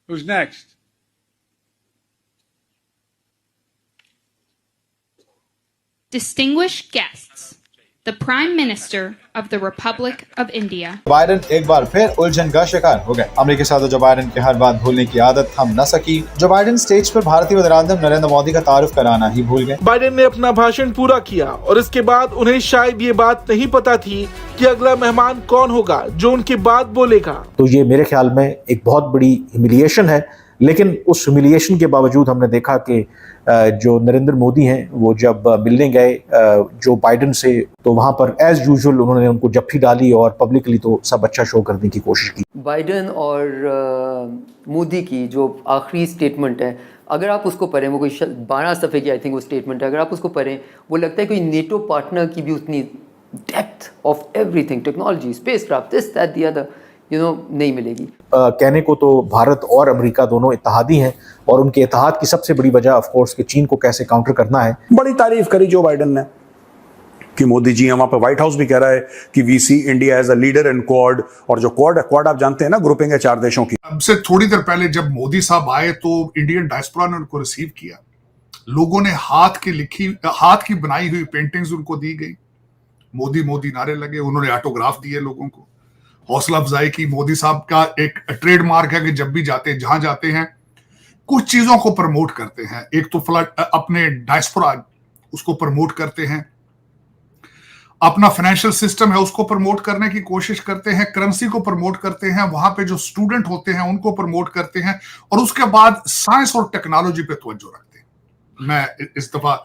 Who's next? Distinguished guests, the Prime Minister of the Republic of India. Biden एक बार फिर उलझन का शिकार हो गए। अमेरिकी सदर जो बाइडेन की हर बात भूलने की आदत थम न सकी। जो बाइडेन स्टेज पर भारतीय वज़ीर-ए-आज़म नरेंद्र मोदी का तारुफ कराना ही भूल गए। बाइडेन ने अपना भाषण पूरा किया और इसके बाद उन्हें शायद ये बात नहीं पता थी कि अगला मेहमान कौन होगा जो उनके बाद बोलेगा। तो ये मेरे ख्याल में एक बहुत बड़ी ह्यूमिलिएशन है, लेकिन उस ह्यूमिलिएशन के बावजूद हमने देखा कि जो नरेंद्र मोदी हैं वो जब मिलने गए जो बाइडेन से, तो वहाँ पर एज यूजुअल उन्होंने उनको जप्फी डाली और पब्लिकली तो सब अच्छा शो करने की कोशिश की। बाइडेन और मोदी की जो आखिरी स्टेटमेंट है, अगर आप उसको पढ़ें, वो कोई 12 सफ़े की आई थिंक वो स्टेटमेंट है, अगर आप उसको पढ़ें वो लगता है कोई नेटो पार्टनर की भी उतनी depth of everything, technology, spacecraft, this that the other, नहीं मिलेगी। कहने को तो भारत और अमेरिका दोनों इत्तेहादी हैं और उनके इत्तेहाद की सबसे बड़ी वजह ऑफ कोर्स कि चीन को कैसे काउंटर करना है। बड़ी तारीफ करी जो बाइडेन ने कि मोदी जी हैं, वहां पर व्हाइट हाउस भी कह रहा है कि we see India as a leader in Quad, और जो क्वाड आप जानते हैं ना, ग्रुपिंग है 4 देशों की। अब से थोड़ी देर पहले जब मोदी साहब आए तो इंडियन डायस्पोरा ने उनको रिसीव किया, लोगों ने हाथ की बनाई हुई पेंटिंग्स उनको दी गई, मोदी मोदी नारे लगे, उन्होंने ऑटोग्राफ दिए लोगों को, हौसला अफजाई की। मोदी साहब का एक ट्रेडमार्क है कि जब भी जहां जाते हैं कुछ चीजों को प्रमोट करते हैं। एक तो अपने डायस्पोरा उसको प्रमोट करते हैं, अपना फाइनेंशियल सिस्टम है उसको प्रमोट करने की कोशिश करते हैं, करेंसी को प्रमोट करते हैं, वहां पे जो स्टूडेंट होते हैं उनको प्रमोट करते हैं, और उसके बाद साइंस और टेक्नोलॉजी पे तवज्जो रखते हैं। मैं इस दफा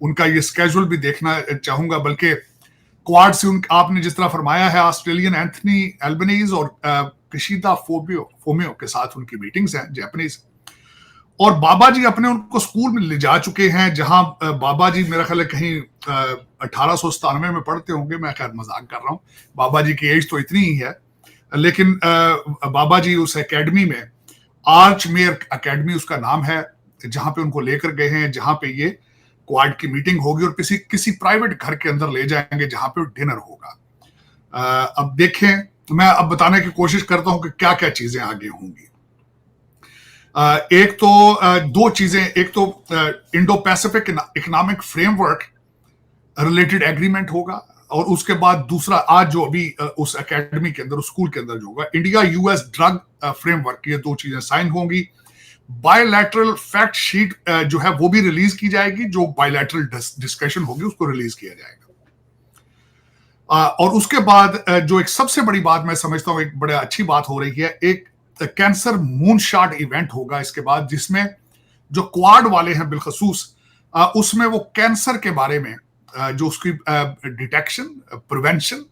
उनका ये स्केड्यूल भी देखना चाहूंगा, बल्कि क्वाड से आपने जिस तरह फरमाया है, ऑस्ट्रेलियन एंथनी एल्बनीज और किशिदा फोमियो के साथ उनकी मीटिंग्स हैं, जापानीज। और बाबा जी अपने उनको स्कूल में ले जा चुके हैं, जहां बाबा जी मेरा ख्याल है कहीं 1897 में पढ़ते होंगे, मैं खैर मजाक कर रहा हूं, बाबा जी की एज तो इतनी ही है, लेकिन बाबा जी उस एकेडमी में, आर्च मेयर एकेडमी उसका नाम है, जहां पे उनको लेकर गए हैं, जहां पे ये क्वाड की मीटिंग होगी और किसी प्राइवेट घर के अंदर ले जाएंगे जहां पे डिनर होगा। अब देखें, मैं अब बताने की कोशिश करता हूं कि क्या क्या चीजें आगे होंगी। एक तो 2 चीजें, एक तो Indo Pacific economic framework related agreement होगा, और उसके बाद दूसरा आज जो अभी उस एकेडमी के अंदर, उस स्कूल के अंदर जो होगा, इंडिया यूएस ड्रग फ्रेमवर्क, ये 2 चीजें साइन होंगी। बायलैटरल फैक्ट शीट जो है वो भी रिलीज की जाएगी, जो बायलैटरल डिस्कशन होगी उसको रिलीज किया जाएगा। और उसके बाद जो एक सबसे बड़ी बात मैं समझता हूं, एक बड़ा अच्छी बात हो रही है, एक कैंसर मूनशॉट इवेंट होगा इसके बाद, जिसमें जो क्वाड वाले हैं बिलखसूस, उसमें वो कैंसर के बारे में जो उसकी डिटेक्शन, प्रिवेंशन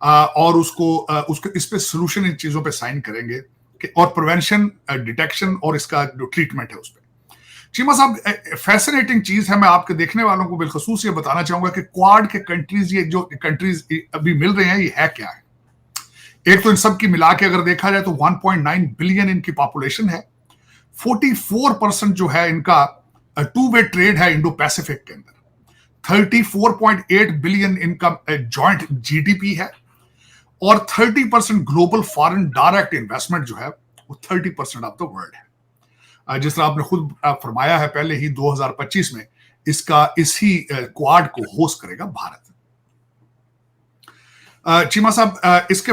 और उसको इस पे सोल्यूशन, इन चीजों पे साइन करेंगे, और प्रिवेंशन, डिटेक्शन और इसका जो ट्रीटमेंट है उस पर। चीमा साहब, फैसिनेटिंग चीज है, मैं आपके देखने वालों को बिलखसूस ये बताना चाहूंगा कि क्वाड के कंट्रीज, ये जो कंट्रीज अभी मिल रहे हैं, ये है क्या है। एक तो इन सब की मिला के अगर देखा जाए तो 1.9 बिलियन इनकी पॉपुलेशन है, 44% जो है इनका 2-वे ट्रेड है इंडो पैसिफिक के अंदर, 34.8 बिलियन इनका जॉइंट जीडीपी है, और 30% ग्लोबल फॉरेन डायरेक्ट इन्वेस्टमेंट जो है वो 30% ऑफ द वर्ल्ड है। जिस तरह आपने खुद फरमाया है पहले ही, 2025 में इसी क्वाड को होस्ट करेगा भारत। चीमा साहब, इसके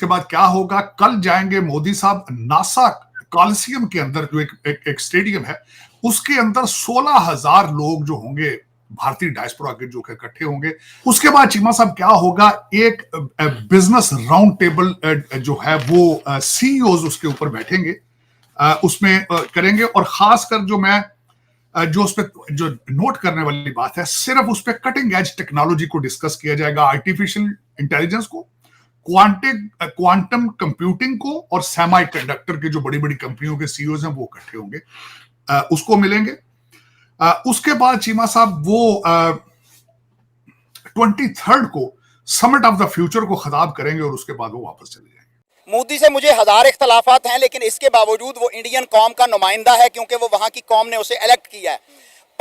बाद क्या होगा, कल जाएंगे मोदी साहब नासा कॉलिसियम के अंदर, जो एक स्टेडियम है, उसके अंदर 16,000 लोग जो होंगे भारतीय डायस्पोरा के, जो इकट्ठे होंगे। उसके बाद चीमा साहब क्या होगा, एक बिजनेस राउंड टेबल जो है वो सीईओज उसके ऊपर बैठेंगे, उसमें करेंगे, और खासकर जो उस पर जो नोट करने वाली बात है, सिर्फ उस पर कटिंग एज टेक्नोलॉजी को डिस्कस किया जाएगा, आर्टिफिशियल इंटेलिजेंस को, क्वांटम कंप्यूटिंग को, और सेमी कंडक्टर के जो बड़ी बड़ी कंपनियों के सीईओज हैं वो इकट्ठे होंगे, उसको मिलेंगे। उसके बाद चीमा साहब वो 23rd को समिट ऑफ द फ्यूचर को खिताब करेंगे, और उसके बाद वो वापस चले जाएंगे। मोदी से मुझे 1000 इख्तलाफात हैं, लेकिन इसके बावजूद वो इंडियन कौम का नुमाइंदा है, क्योंकि वो वहां की कौम ने उसे इलेक्ट किया है।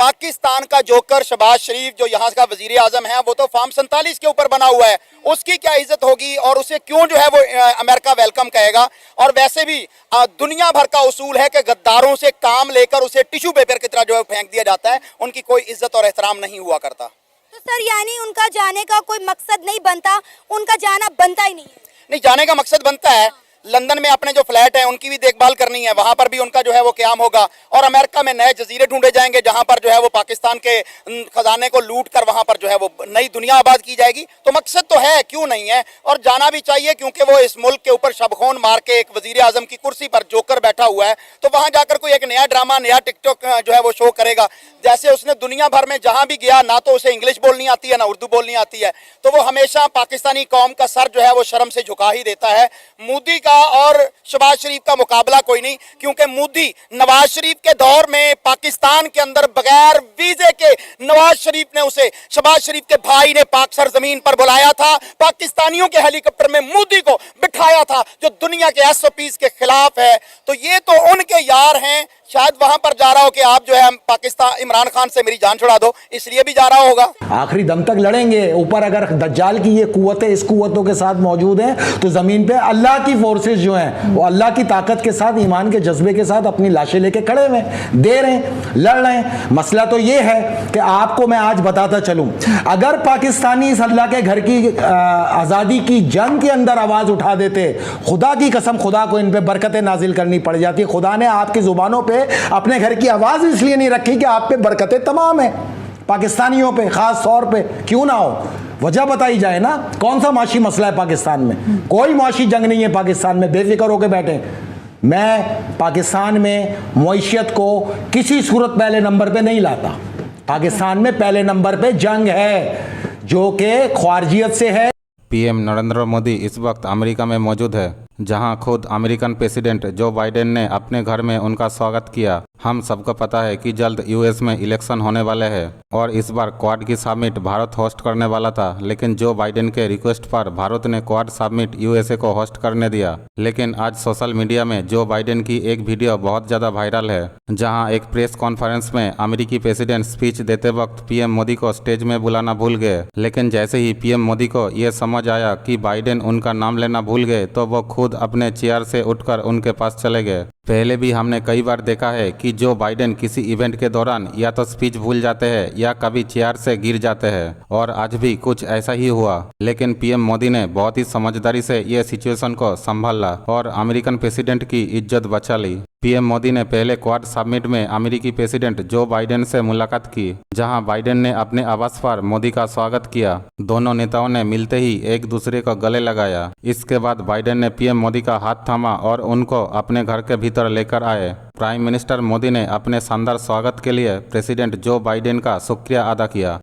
पाकिस्तान का जोकर शहबाज शरीफ जो यहाँ का वजीर आजम है, वो तो फॉर्म 47 के ऊपर बना हुआ है, उसकी क्या इज्जत होगी और उसे क्यों जो है वो अमेरिका वेलकम कहेगा। और वैसे भी दुनिया भर का उसूल है कि गद्दारों से काम लेकर उसे टिश्यू पेपर की तरह जो है फेंक दिया जाता है, उनकी कोई इज्जत और एहतराम नहीं हुआ करता। तो सर यानी उनका जाने का कोई मकसद नहीं बनता, उनका जाना बनता ही नहीं है। नहीं, जाने का मकसद बनता है। लंदन में अपने जो फ्लैट है उनकी भी देखभाल करनी है, वहां पर भी उनका जो है वो क़याम होगा। और अमेरिका में नए जजीरे ढूंढे जाएंगे जहां पर जो है वो पाकिस्तान के खजाने को लूट कर वहां पर जो है वो नई दुनिया आबाद की जाएगी। तो मकसद तो है, क्यों नहीं है, और जाना भी चाहिए, क्योंकि वो इस मुल्क के ऊपर शबखोन मार के एक वजीर आजम की कुर्सी पर जोकर बैठा हुआ है। तो वहां जाकर कोई एक नया ड्रामा, नया टिकटॉक जो है वो शो करेगा। जैसे उसने दुनिया भर में जहां भी गया, ना तो उसे इंग्लिश बोलनी आती है, ना उर्दू बोलनी आती है, तो वो हमेशा पाकिस्तानी कौम का सर जो है वो शर्म से झुका ही देता है। मोदी का और शहबाज शरीफ का मुकाबला कोई नहीं, क्योंकि मोदी नवाज शरीफ के दौर में पाकिस्तान के अंदर बगैर वीजे के नवाज शरीफ ने उसे, शहबाज शरीफ के भाई ने पाक सरजमीन पर बुलाया था, पाकिस्तानियों के हेलीकॉप्टर में मोदी को बिठाया था, जो दुनिया के SOPs के खिलाफ है। तो ये तो उनके यार हैं, शायद वहां पर जा रहा हो कि आप जो है पाकिस्तान, इमरान खान से मेरी जान छुड़ा दो, इसलिए भी जा रहा होगा। आखिरी दम तक लड़ेंगे। ऊपर अगर दज्जाल की ये कुव्वतें इस कुव्वतों के साथ मौजूद हैं, तो जमीन पे अल्लाह की फोर्सेस जो हैं वो अल्लाह की ताकत के साथ, ईमान के जज्बे के साथ अपनी लाशें लेके खड़े हुए, दे रहे हैं, लड़ रहे हैं। मसला तो ये है कि आपको मैं आज बताता चलूं, अगर पाकिस्तानी इस अल्लाह के घर की आज़ादी की जंग के अंदर आवाज उठा देते, खुदा की कसम खुदा को इन पे बरकतें नाजिल करनी पड़ जाती। खुदा ने आपकी जुबानों पे अपने घर की आवाज इसलिए नहीं रखी कि आप पे बरकतें तमाम है, पाकिस्तानियों पे खास तौर पे क्यों ना हो। वजह बताई जाए ना, कौन सा माशी मसला है पाकिस्तान में? कोई माशी जंग नहीं है पाकिस्तान में, बेफिक्र होकर बैठे। मैं पाकिस्तान में मईशत को किसी सूरत पहले नंबर पे नहीं लाता। पाकिस्तान में पहले नंबर पे जंग है जो कि ख्वारजियत से है। पीएम नरेंद्र मोदी इस वक्त अमेरिका में मौजूद है, जहां खुद अमेरिकन प्रेसिडेंट जो बाइडेन ने अपने घर में उनका स्वागत किया। हम सबको पता है कि जल्द यूएस में इलेक्शन होने वाले हैं और इस बार क्वाड की समिट भारत होस्ट करने वाला था, लेकिन जो बाइडेन के रिक्वेस्ट पर भारत ने क्वाड समिट यूएसए को होस्ट करने दिया। लेकिन आज सोशल मीडिया में जो बाइडेन की एक वीडियो बहुत ज़्यादा वायरल है, जहां एक प्रेस कॉन्फ्रेंस में अमेरिकी प्रेसिडेंट स्पीच देते वक्त पीएम मोदी को स्टेज में बुलाना भूल गए। लेकिन जैसे ही पीएम मोदी को ये समझ आया कि बाइडेन उनका नाम लेना भूल गए, तो वो खुद अपने चेयर से उठकर उनके पास चले गए। पहले भी हमने कई बार देखा है कि जो बाइडेन किसी इवेंट के दौरान या तो स्पीच भूल जाते हैं या कभी चेयर से गिर जाते हैं, और आज भी कुछ ऐसा ही हुआ। लेकिन पीएम मोदी ने बहुत ही समझदारी से ये सिचुएशन को संभाला और अमेरिकन प्रेसिडेंट की इज्जत बचा ली। पीएम मोदी ने पहले क्वाड समिट में अमेरिकी प्रेसिडेंट जो बाइडेन से मुलाकात की, जहां बाइडेन ने अपने आवास पर मोदी का स्वागत किया। दोनों नेताओं ने मिलते ही एक दूसरे को गले लगाया। इसके बाद बाइडेन ने पीएम मोदी का हाथ थामा और उनको अपने घर के भीतर लेकर आए। प्राइम मिनिस्टर मोदी ने अपने शानदार स्वागत के लिए प्रेसिडेंट जो बाइडेन का शुक्रिया अदा किया।